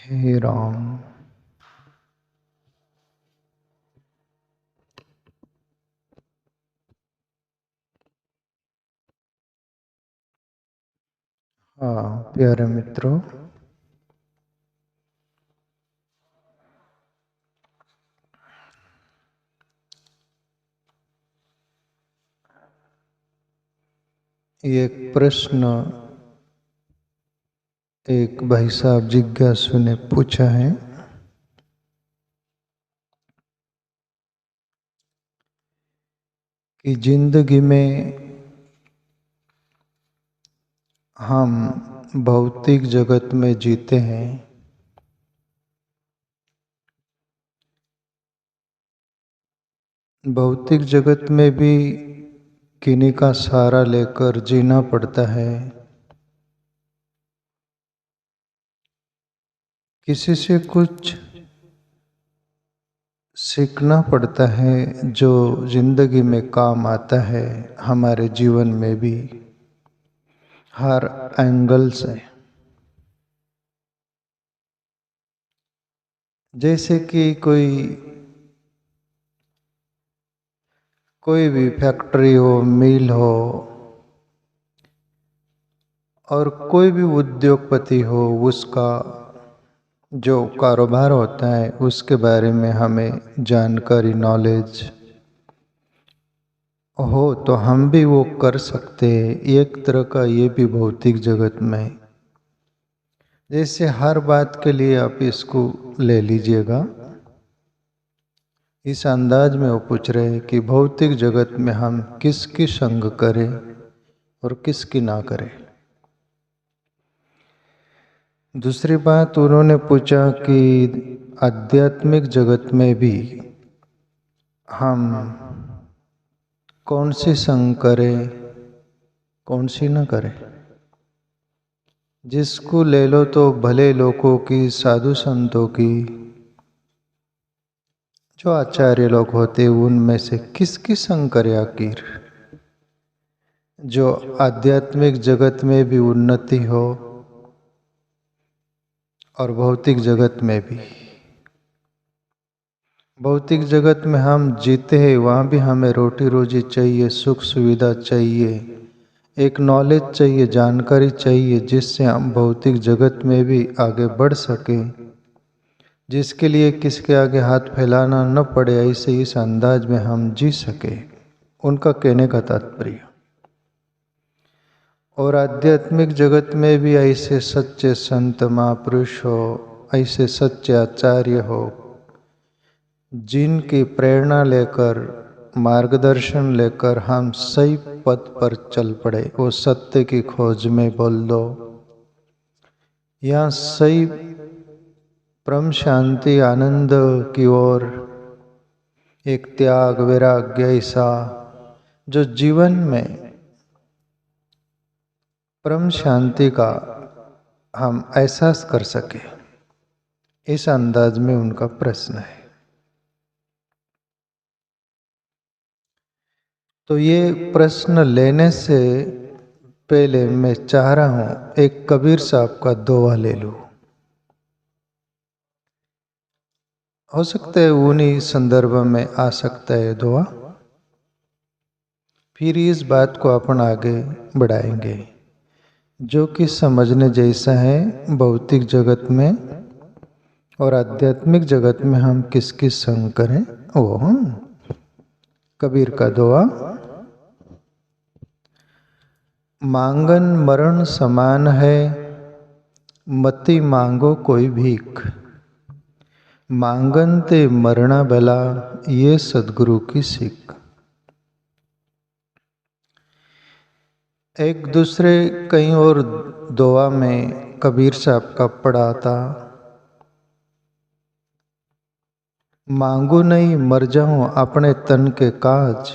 हे राम। हाँ प्यारे मित्रों, एक प्रश्न एक भाई साहब जिज्ञासु ने पूछा है कि जिंदगी में हम भौतिक जगत में जीते हैं, भौतिक जगत में भी किन्हीं का सहारा लेकर जीना पड़ता है। किसी से कुछ सीखना पड़ता है जो जिंदगी में काम आता है, हमारे जीवन में भी हर एंगल से। जैसे कि कोई भी फैक्ट्री हो, मिल हो, और कोई भी उद्योगपति हो, उसका जो कारोबार होता है उसके बारे में हमें जानकारी, नॉलेज हो तो हम भी वो कर सकते हैं। एक तरह का ये भी भौतिक जगत में, जैसे हर बात के लिए आप इसको ले लीजिएगा। इस अंदाज में वो पूछ रहे हैं कि भौतिक जगत में हम किसकी संग करें और किसकी ना करें। दूसरी बात उन्होंने पूछा कि आध्यात्मिक जगत में भी हम कौन सी संग करें, कौन सी न करें। जिसको ले लो तो भले लोगों की, साधु संतों की, जो आचार्य लोग होते उनमें से किसकी संग करे आखिर, जो आध्यात्मिक जगत में भी उन्नति हो और भौतिक जगत में भी। भौतिक जगत में हम जीते हैं, वहाँ भी हमें रोटी रोजी चाहिए, सुख सुविधा चाहिए, एक नॉलेज चाहिए, जानकारी चाहिए, जिससे हम भौतिक जगत में भी आगे बढ़ सकें, जिसके लिए किसके आगे हाथ फैलाना न पड़े, ऐसे इस अंदाज में हम जी सके। उनका कहने का तात्पर्य। और आध्यात्मिक जगत में भी ऐसे सच्चे संत महापुरुष हो, ऐसे सच्चे आचार्य हो, जिनकी प्रेरणा लेकर, मार्गदर्शन लेकर हम सही पथ पर चल पड़े। वो सत्य की खोज में बोल दो या सही परम शांति आनंद की ओर, एक त्याग वैराग्य ऐसा जो जीवन में परम शांति का हम एहसास कर सके, इस अंदाज में उनका प्रश्न है। तो ये प्रश्न लेने से पहले मैं चाह रहा हूं एक कबीर साहब का दोहा ले लूं। हो सकता है उन्हीं संदर्भ में आ सकता है दोहा, फिर इस बात को अपन आगे बढ़ाएंगे, जो कि समझने जैसा है। भौतिक जगत में और आध्यात्मिक जगत में हम किसकी संग करें, वो कबीर का दोहा। मांगन मरण समान है, मति मांगो कोई भीख, मांगन ते मरना भला, ये सदगुरु की सीख। एक दूसरे कहीं और दोहा में कबीर साहब का पढ़ा था, मांगू नहीं मर जाऊं अपने तन के काज,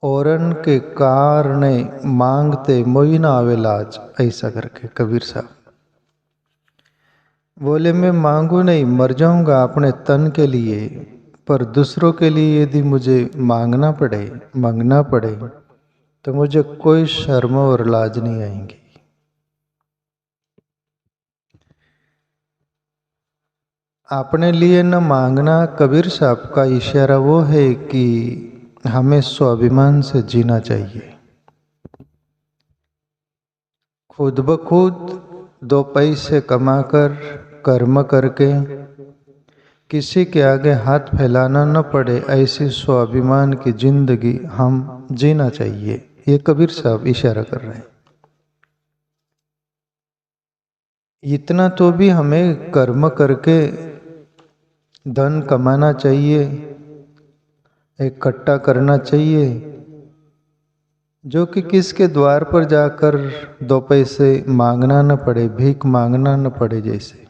औरन के कारणे मांगते मोई ना आवे लाज। ऐसा करके कबीर साहब बोले, मैं मांगू नहीं, मर जाऊंगा अपने तन के लिए, पर दूसरों के लिए यदि मुझे मांगना पड़े, मांगना पड़े, तो मुझे कोई शर्म और लाज नहीं आएंगी। अपने लिए न मांगना। कबीर साहब का इशारा वो है कि हमें स्वाभिमान से जीना चाहिए। खुद ब खुद दो पैसे कमाकर कर्म करके किसी के आगे हाथ फैलाना न पड़े, ऐसी स्वाभिमान की जिंदगी हम जीना चाहिए। ये कबीर साहब इशारा कर रहे हैं। इतना तो भी हमें कर्म करके धन कमाना चाहिए, इकट्ठा करना चाहिए, जो कि किसके द्वार पर जाकर दो पैसे मांगना न पड़े, भीख मांगना न पड़े, जैसे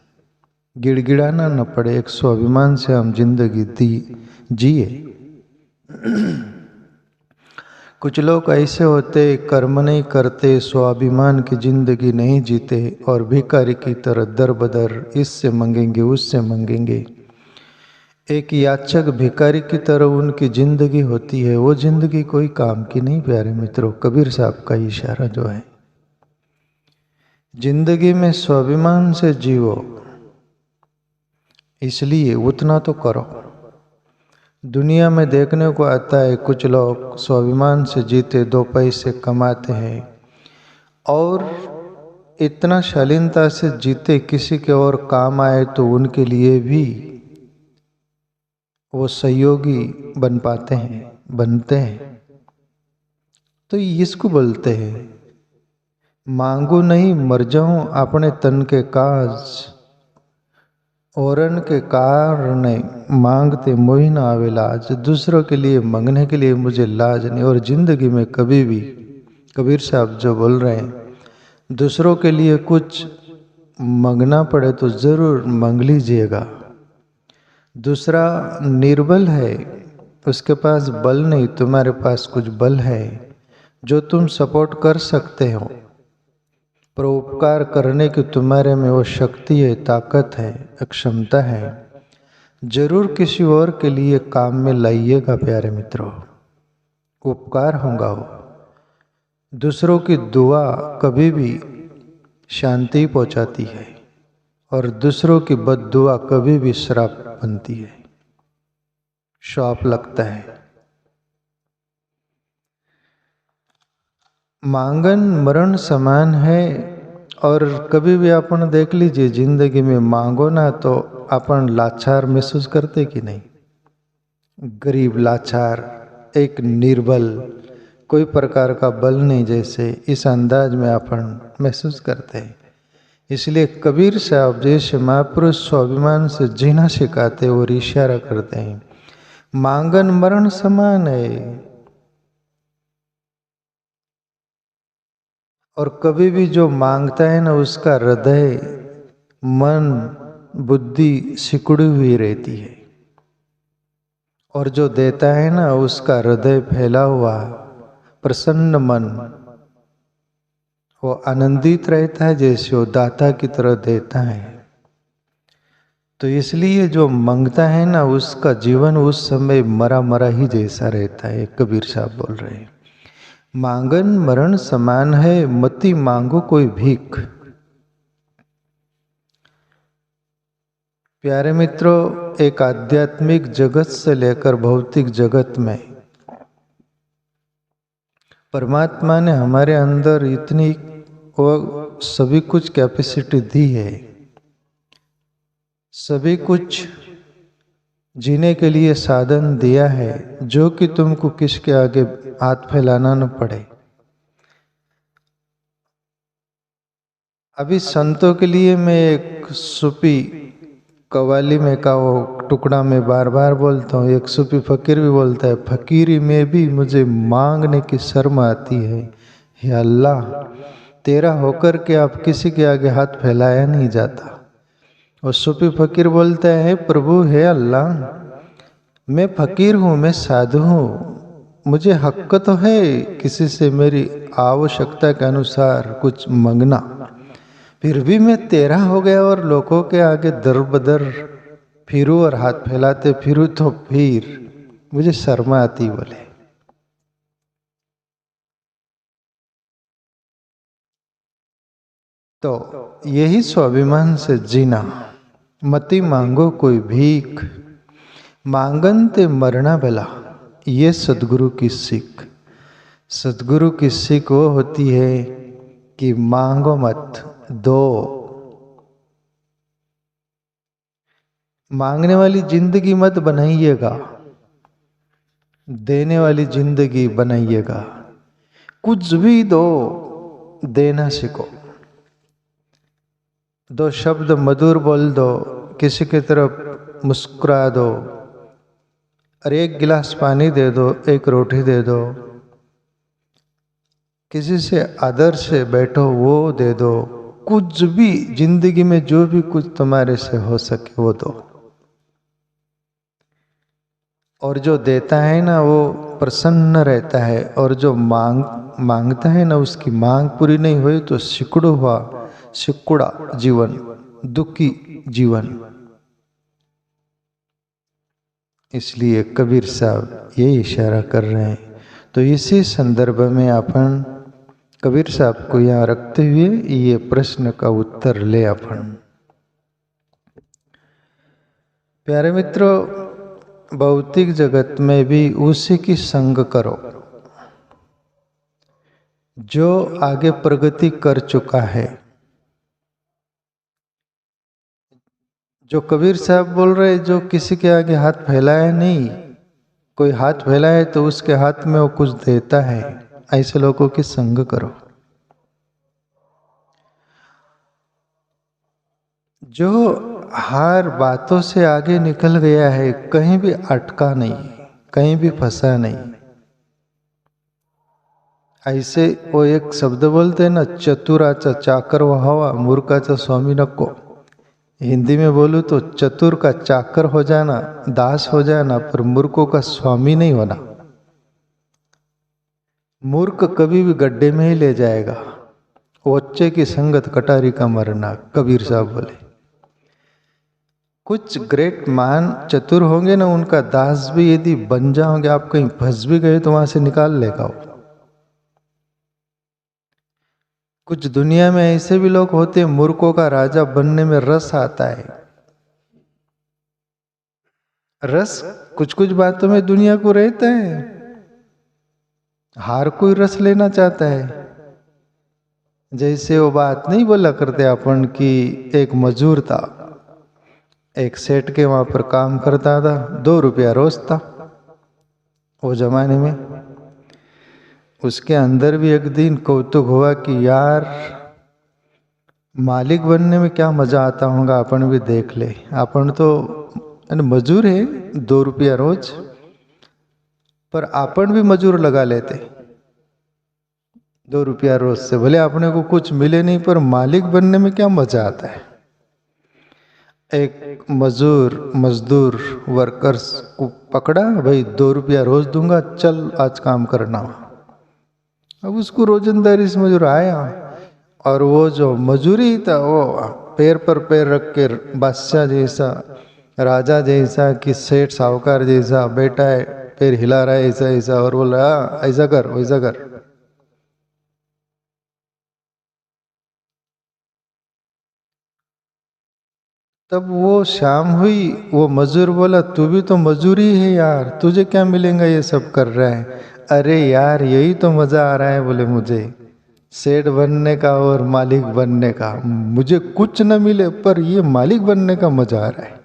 गिड़गिड़ाना न पड़े। एक स्वाभिमान से हम जिंदगी जिए। कुछ लोग ऐसे होते कर्म नहीं करते, स्वाभिमान की जिंदगी नहीं जीते और भिखारी की तरह दर बदर इससे मांगेंगे उससे मांगेंगे। एक याचक भिखारी की तरह उनकी जिंदगी होती है। वो जिंदगी कोई काम की नहीं प्यारे मित्रों। कबीर साहब का इशारा जो है, जिंदगी में स्वाभिमान से जीवो, इसलिए उतना तो करो। दुनिया में देखने को आता है कुछ लोग स्वाभिमान से जीते, दो पैसे कमाते हैं और इतना शालीनता से जीते, किसी के और काम आए तो उनके लिए भी वो सहयोगी बन पाते हैं, बनते हैं। तो इसको बोलते हैं मांगू नहीं मर जाऊं अपने तन के काज, औरन के कारण मांगते मोहि न आवे लाज। दूसरों के लिए मांगने के लिए मुझे लाज नहीं। और जिंदगी में कभी भी कबीर साहब जो बोल रहे हैं, दूसरों के लिए कुछ मांगना पड़े तो जरूर मांग लीजिएगा। दूसरा निर्बल है, उसके पास बल नहीं, तुम्हारे पास कुछ बल है जो तुम सपोर्ट कर सकते हो। परोपकार करने की तुम्हारे में वो शक्ति है, ताकत है, क्षमता है। जरूर किसी और के लिए काम में लाइएगा प्यारे मित्रों। उपकार होगा वो। दूसरों की दुआ कभी भी शांति पहुंचाती है और दूसरों की बद्दुआ कभी भी श्राप बनती है, श्राप लगता है। मांगन मरण समान है। और कभी भी अपन देख लीजिए जिंदगी में मांगो ना तो अपन लाचार महसूस करते कि नहीं। गरीब, लाचार, एक निर्बल, कोई प्रकार का बल नहीं, जैसे इस अंदाज में अपन महसूस करते हैं। इसलिए कबीर साहब जैसे महापुरुष स्वाभिमान से जीना सिखाते और इशारा करते हैं, मांगन मरण समान है। और कभी भी जो मांगता है ना, उसका हृदय, मन, बुद्धि सिकुड़ी हुई रहती है। और जो देता है ना, उसका हृदय फैला हुआ प्रसन्न मन, वो आनंदित रहता है जैसे वो दाता की तरह देता है। तो इसलिए जो मांगता है ना, उसका जीवन उस समय मरा मरा ही जैसा रहता है। कबीर साहब बोल रहे हैं, मांगन मरण समान है, मति मांगो कोई भीख। प्यारे मित्रों, एक आध्यात्मिक जगत से लेकर भौतिक जगत में परमात्मा ने हमारे अंदर इतनी वो सभी कुछ कैपेसिटी दी है, सभी कुछ जीने के लिए साधन दिया है, जो कि तुमको किसके आगे हाथ फैलाना न पड़े। अभी संतों के लिए मैं एक सूफी कव्वाली में का वो टुकड़ा में बार बार बोलता हूँ। एक सूफी फकीर भी बोलता है, फकीरी में भी मुझे मांगने की शर्म आती है। हे अल्लाह, तेरा होकर के आप किसी के आगे हाथ फैलाया नहीं जाता। और सूफी फकीर बोलता है, प्रभु हे अल्लाह, मैं फकीर हूँ, मैं साधु हूँ, मुझे हक तो है किसी से मेरी आवश्यकता के अनुसार कुछ मांगना, फिर भी मैं तेरा हो गया और लोगों के आगे दर बदर फिरूं और हाथ फैलाते फिरूं तो फिर मुझे शर्म आती। बोले तो यही स्वाभिमान से जीना, मति मांगो कोई भीख, मांगन ते मरना भला। ये सदगुरु की सीख। सदगुरु की सीख वो होती है कि मांगो मत, दो। मांगने वाली जिंदगी मत बनाइएगा, देने वाली जिंदगी बनाइएगा। कुछ भी दो, देना सीखो। दो शब्द मधुर बोल दो, किसी की तरफ मुस्कुरा दो, अरे एक गिलास पानी दे दो, एक रोटी दे दो, किसी से आदर से बैठो वो दे दो। कुछ भी जिंदगी में जो भी कुछ तुम्हारे से हो सके वो दो। और जो देता है ना वो प्रसन्न रहता है, और जो मांगता है ना उसकी मांग पूरी नहीं हुई तो सिकुड़ा जीवन, दुखी जीवन। इसलिए कबीर साहब ये इशारा कर रहे हैं। तो इसी संदर्भ में अपन कबीर साहब को यहाँ रखते हुए ये प्रश्न का उत्तर ले अपन। प्यारे मित्रों, भौतिक जगत में भी उसी की संग करो जो आगे प्रगति कर चुका है। जो कबीर साहब बोल रहे, जो किसी के आगे हाथ फैलाया नहीं, कोई हाथ फैलाए तो उसके हाथ में वो कुछ देता है, ऐसे लोगों की संग करो। जो हर बातों से आगे निकल गया है, कहीं भी अटका नहीं, कहीं भी फंसा नहीं। ऐसे वो एक शब्द बोलते हैं ना, चतुराचा चाकर व्हावा, मूर्खाचा स्वामी नको। हिंदी में बोलूं तो चतुर का चाकर हो जाना, दास हो जाना, पर मूर्खों का स्वामी नहीं होना। मूर्ख कभी भी गड्ढे में ही ले जाएगा। ओच्चे की संगत कटारी का मरना, कबीर साहब बोले। कुछ ग्रेट मान चतुर होंगे ना, उनका दास भी यदि बन जाओगे, आप कहीं फंस भी गए तो वहां से निकाल लेगा वो। कुछ दुनिया में ऐसे भी लोग होते हैं, मूर्खों का राजा बनने में रस आता है। रस कुछ कुछ बातों में दुनिया को रहता है, हर कोई रस लेना चाहता है। जैसे वो बात नहीं बोला करते अपन कि एक मजूर था, एक सेठ के वहां पर काम करता था, 2 रुपया रोज था वो जमाने में। उसके अंदर भी एक दिन कौतुक हुआ कि यार मालिक बनने में क्या मजा आता होगा, अपन भी देख ले। अपन तो मजूर है, 2 रुपया रोज, पर अपन भी मजूर लगा लेते। 2 रुपया रोज से भले अपने को कुछ मिले नहीं, पर मालिक बनने में क्या मजा आता है। एक मजदूर वर्कर्स को पकड़ा, भाई 2 रुपया रोज दूंगा, चल आज काम करना। अब उसको रोजंदारी से मजूर आया, और वो जो मजूरी था वो पैर पर पैर रख के बादशाह जैसा, राजा जैसा, कि सेठ साहूकार जैसा बैठा है, पैर हिला रहा है ऐसा ऐसा, और बोला ऐसा कर वैसा कर। तब वो शाम हुई, वो मजदूर बोला तू भी तो मजूरी है यार, तुझे क्या मिलेगा ये सब कर रहा है। अरे यार यही तो मजा आ रहा है, बोले मुझे सेठ बनने का और मालिक बनने का। मुझे कुछ न मिले पर ये मालिक बनने का मजा आ रहा है।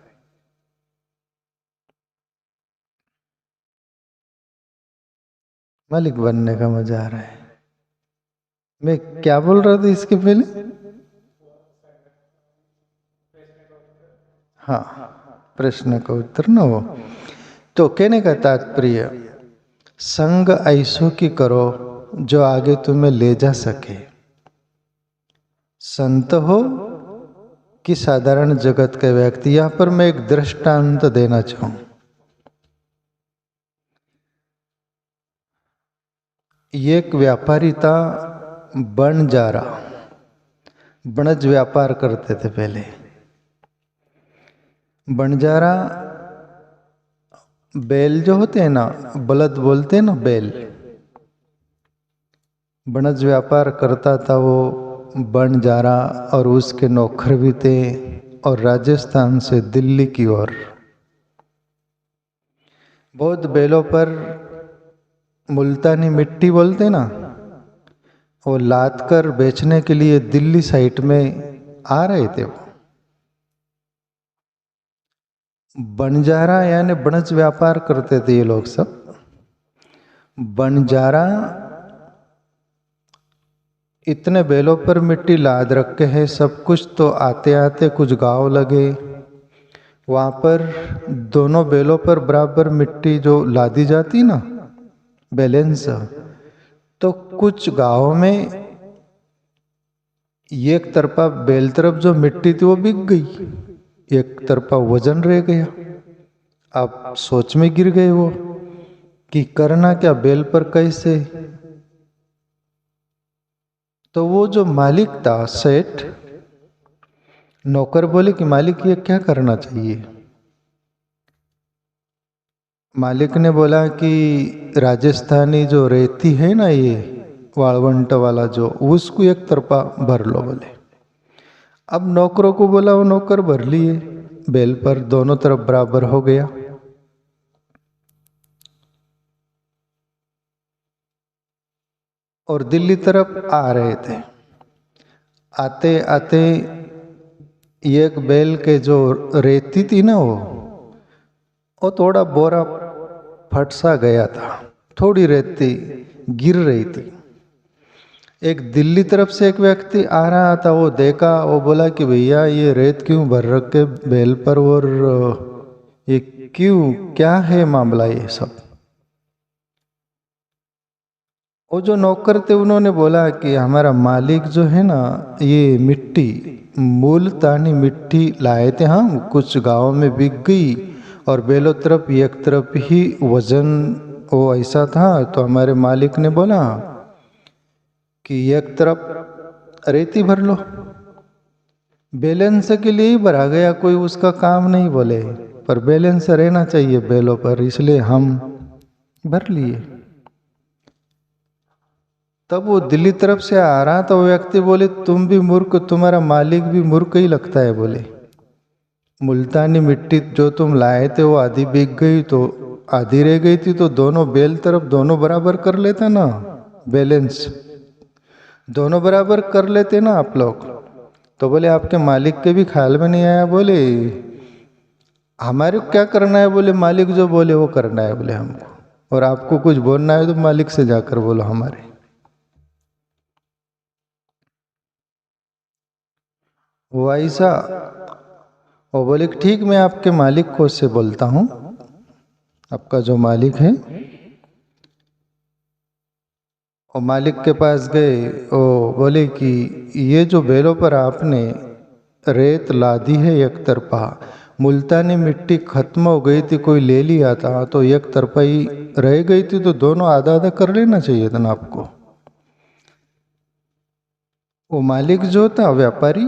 मालिक बनने का मजा आ रहा है। मैं क्या बोल रहा था इसके पहले? हाँ, प्रश्न का उत्तर न हो। तो कहने का तात्पर्य, संग ऐसो की करो जो आगे तुम्हें ले जा सके। संत हो कि साधारण जगत के व्यक्ति। यहां पर मैं एक दृष्टांत देना चाहूं। एक व्यापारी था बनजारा, बनज व्यापार करते थे पहले। बनजारा बैल जो होते हैं ना, बलद बोलते हैं ना, बैल, बनज व्यापार करता था वो बनजारा, और उसके नौकर भी थे और राजस्थान से दिल्ली की ओर। बहुत बैलों पर मुल्तानी मिट्टी बोलते ना, वो लाद कर बेचने के लिए दिल्ली साइड में आ रहे थे। वो बंजारा यानी बनज व्यापार करते थे ये लोग सब। बंजारा इतने बैलों पर मिट्टी लाद रखे हैं सब कुछ, तो आते आते कुछ गांव लगे, वहाँ पर दोनों बैलों पर बराबर मिट्टी जो लादी जाती ना, बैलेंस, तो कुछ गांवों में एक तरफा बैल तरफ जो मिट्टी थी वो बिक गई, एक तरफा वजन रह गया। अब सोच में गिर गए वो कि करना क्या, बैल पर कैसे। तो वो जो मालिक था सेठ, नौकर बोले कि मालिक ये क्या करना चाहिए। मालिक ने बोला कि राजस्थानी जो रेती है ना, ये वाळवंट वाला जो, उसको एक तरफा भर लो बोले। अब नौकरों को बोला, वो नौकर भर लिए, बैल पर दोनों तरफ बराबर हो गया। और दिल्ली तरफ आ रहे थे। आते आते एक बैल के जो रेती थी ना, वो थोड़ा बोरा फट सा गया था, थोड़ी रेती गिर रही थी। एक दिल्ली तरफ से एक व्यक्ति आ रहा था, वो देखा, वो बोला कि भैया ये रेत क्यों भर रखे बैल पर, और ये क्यों, क्या है मामला ये सब। वो जो नौकर थे उन्होंने बोला कि हमारा मालिक जो है ना, ये मिट्टी मुल्तानी मिट्टी लाए थे हम, कुछ गांव में बिक गई और बैलों तरफ एक तरफ ही वजन वो ऐसा था, तो हमारे मालिक ने बोला कि एक तरफ रेती भर लो। बैलेंस के लिए ही भरा गया, कोई उसका काम नहीं बोले, पर बैलेंस रहना चाहिए बैलों पर, इसलिए हम भर लिए। तब वो दिल्ली तरफ से आ रहा, तो वो व्यक्ति बोले तुम भी मूर्ख, तुम्हारा मालिक भी मूर्ख ही लगता है। बोले मुल्तानी मिट्टी जो तुम लाए थे वो आधी बिक गई, तो आधी रह गई थी, तो दोनों बैल तरफ दोनों बराबर कर लेते ना, बैलेंस दोनों बराबर कर लेते ना आप लोग। तो बोले आपके मालिक के भी ख्याल में नहीं आया। बोले हमारे को क्या करना है, बोले मालिक जो बोले वो करना है बोले हमको, और आपको कुछ बोलना है तो मालिक से जाकर बोलो हमारे। वो ऐसा, वो बोले ठीक मैं आपके मालिक को से बोलता हूँ, आपका जो मालिक है। और मालिक के पास गए, वो बोले कि ये जो बैलों पर आपने रेत लादी है एक तरफा, मुल्तानी मिट्टी खत्म हो गई थी, कोई ले लिया था, तो एक तरफा ही रह गई थी, तो दोनों आधा आधा कर लेना चाहिए था ना आपको। वो मालिक जो था व्यापारी,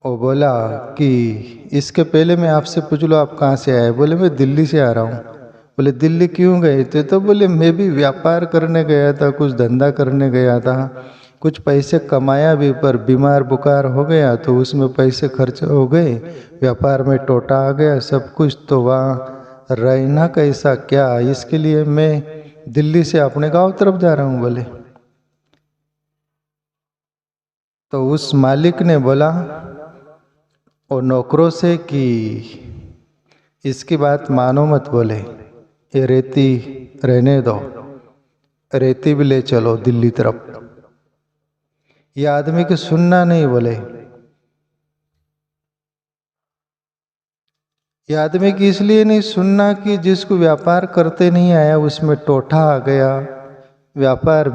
वो बोला कि इसके पहले मैं आपसे पूछ लो आप कहाँ से आए। बोले मैं दिल्ली से आ रहा हूँ। बोले दिल्ली क्यों गए थे, तो बोले मैं भी व्यापार करने गया था, कुछ धंधा करने गया था, कुछ पैसे कमाया भी, पर बीमार बुखार हो गया तो उसमें पैसे खर्च हो गए, व्यापार में टोटा आ गया सब कुछ, तो वहाँ रहना कैसा क्या, इसके लिए मैं दिल्ली से अपने गांव तरफ जा रहा हूँ। बोले तो उस मालिक ने बोला और नौकरों से कि इसकी बात मानो मत, बोले ये रेती रहने दो, रेती भी ले चलो दिल्ली तरफ। ये आदमी की सुनना नहीं। बोले ये आदमी की इसलिए नहीं सुनना कि जिसको व्यापार करते नहीं आया उसमें टोठा आ गया, व्यापार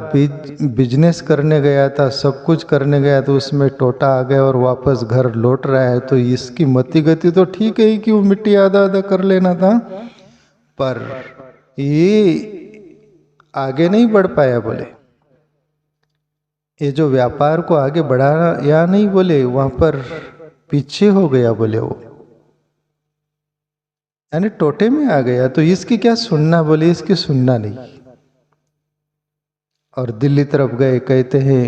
बिजनेस करने गया था, सब कुछ करने गया तो उसमें टोटा आ गया और वापस घर लौट रहा है, तो इसकी मति गति तो ठीक है कि वो मिट्टी आधा आधा कर लेना था, पर ये आगे नहीं बढ़ पाया। बोले ये जो व्यापार को आगे बढ़ाना या नहीं, बोले वहां पर पीछे हो गया। बोले वो यानी टोटे में आ गया, तो इसकी क्या सुनना। बोले इसकी सुनना नहीं। और दिल्ली तरफ गए, कहते हैं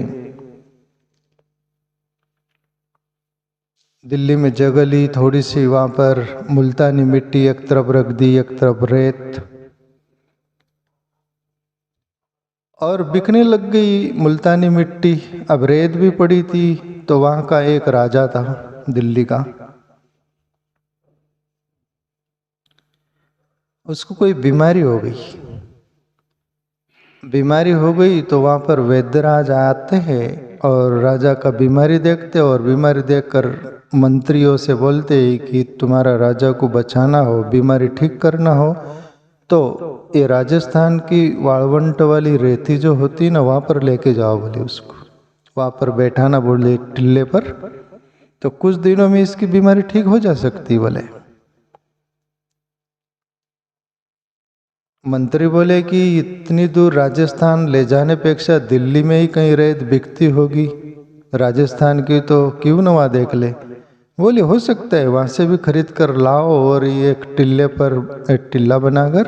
दिल्ली में जगह ली थोड़ी सी, वहाँ पर मुल्तानी मिट्टी एक तरफ रख दी, एक तरफ रेत, और बिकने लग गई मुल्तानी मिट्टी। अब रेत भी पड़ी थी, तो वहाँ का एक राजा था दिल्ली का, उसको कोई बीमारी हो गई। बीमारी हो गई तो वहाँ पर वैद्यराज आते हैं और राजा का बीमारी देखते, और बीमारी देखकर मंत्रियों से बोलते हैं कि तुम्हारा राजा को बचाना हो, बीमारी ठीक करना हो, तो ये राजस्थान की वाळवंट वाली रेती जो होती ना, वहाँ पर लेके जाओ बोले उसको, वहाँ पर बैठाना बोले टिल्ले पर, तो कुछ दिनों में इसकी बीमारी ठीक हो जा सकती बोले। मंत्री बोले कि इतनी दूर राजस्थान ले जाने पेक्षा दिल्ली में ही कहीं रेत बिकती होगी राजस्थान की, तो क्यों न वहाँ देख ले। बोले हो सकता है, वहाँ से भी खरीद कर लाओ और ये एक टिल्ले पर एक टिल्ला बनाकर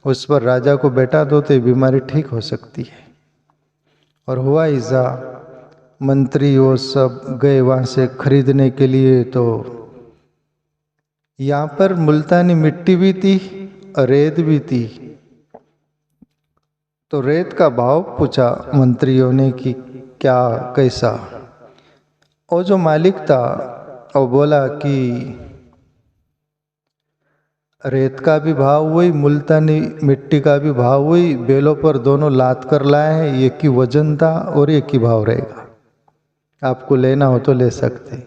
उस पर राजा को बैठा दो तो ये बीमारी ठीक हो सकती है। और हुआ ऐसा, मंत्री वो सब गए वहाँ से खरीदने के लिए, तो यहाँ पर मुल्तानी मिट्टी भी थी, रेत भी थी। तो रेत का भाव पूछा मंत्रियों ने कि क्या कैसा। और जो मालिक था वो बोला कि रेत का भी भाव वही, मुल्तानी मिट्टी का भी भाव वही, बेलों पर दोनों लाद कर लाए हैं, एक ही वजन था और एक ही भाव रहेगा, आपको लेना हो तो ले सकते।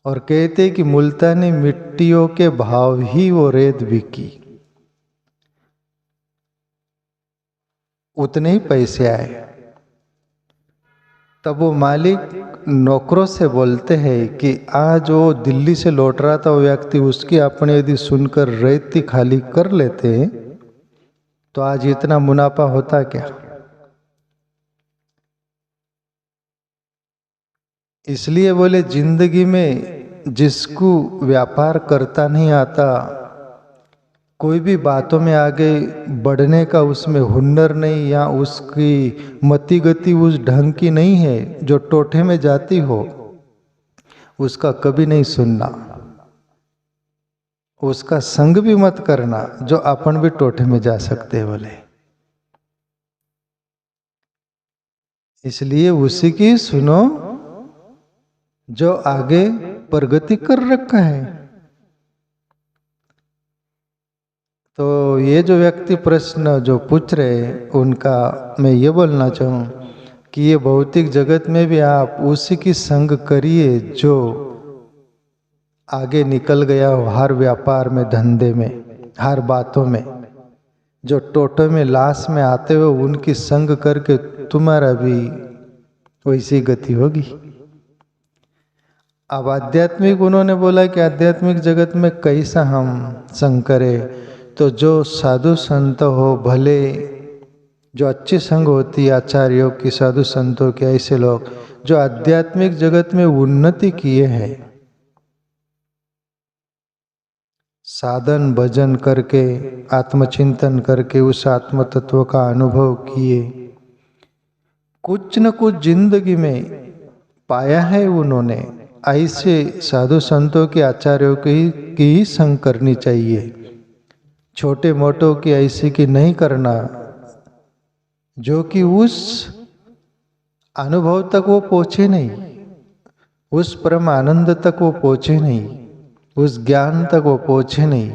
और कहते कि मुल्तानी मिट्टियों के भाव ही वो रेत बिकी, उतने ही पैसे आए। तब वो मालिक नौकरों से बोलते हैं कि आज वो दिल्ली से लौट रहा था वो व्यक्ति, उसकी अपने यदि सुनकर रेती खाली कर लेते तो आज इतना मुनाफा होता क्या। इसलिए बोले जिंदगी में जिसको व्यापार करता नहीं आता, कोई भी बातों में आगे बढ़ने का उसमें हुनर नहीं, या उसकी मति गति उस ढंग की नहीं है, जो टोठे में जाती हो उसका कभी नहीं सुनना, उसका संग भी मत करना, जो अपन भी टोठे में जा सकते हैं बोले। इसलिए उसी की सुनो जो आगे प्रगति कर रखा है। तो ये जो व्यक्ति प्रश्न जो पूछ रहे उनका मैं ये बोलना चाहूँ कि ये भौतिक जगत में भी आप उसी की संग करिए जो आगे निकल गया हो, हर व्यापार में, धंधे में, हर बातों में, जो टोटे में लाश में आते हो उनकी संग करके तुम्हारा भी वैसी गति होगी। अब आध्यात्मिक उन्होंने बोला कि आध्यात्मिक जगत में कैसा हम संग करें, तो जो साधु संत हो, भले जो अच्छी संग होती है आचार्यों की, साधु संतों के, ऐसे लोग जो आध्यात्मिक जगत में उन्नति किए हैं, साधन भजन करके, आत्मचिंतन करके उस आत्म तत्व का अनुभव किए, कुछ न कुछ जिंदगी में पाया है उन्होंने, ऐसे साधु संतों के, आचार्यों की ही संग करनी चाहिए। छोटे मोटों की ऐसी की नहीं करना, जो कि उस अनुभव तक वो पहुंचे नहीं, उस परम आनंद तक वो पहुंचे नहीं, उस ज्ञान तक वो पहुंचे नहीं,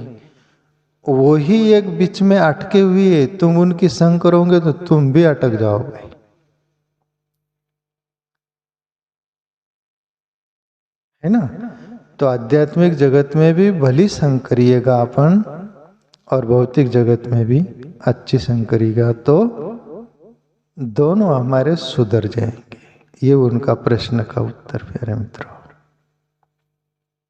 वो ही एक बीच में अटके हुए, तुम उनकी संग करोगे तो तुम भी अटक जाओगे, है ना। तो आध्यात्मिक जगत में भी भली संग करिएगा अपन, और भौतिक जगत में भी अच्छी संग करिएगा, तो दोनों हमारे सुधर जाएंगे। ये उनका प्रश्न का उत्तर प्यारे मित्रों।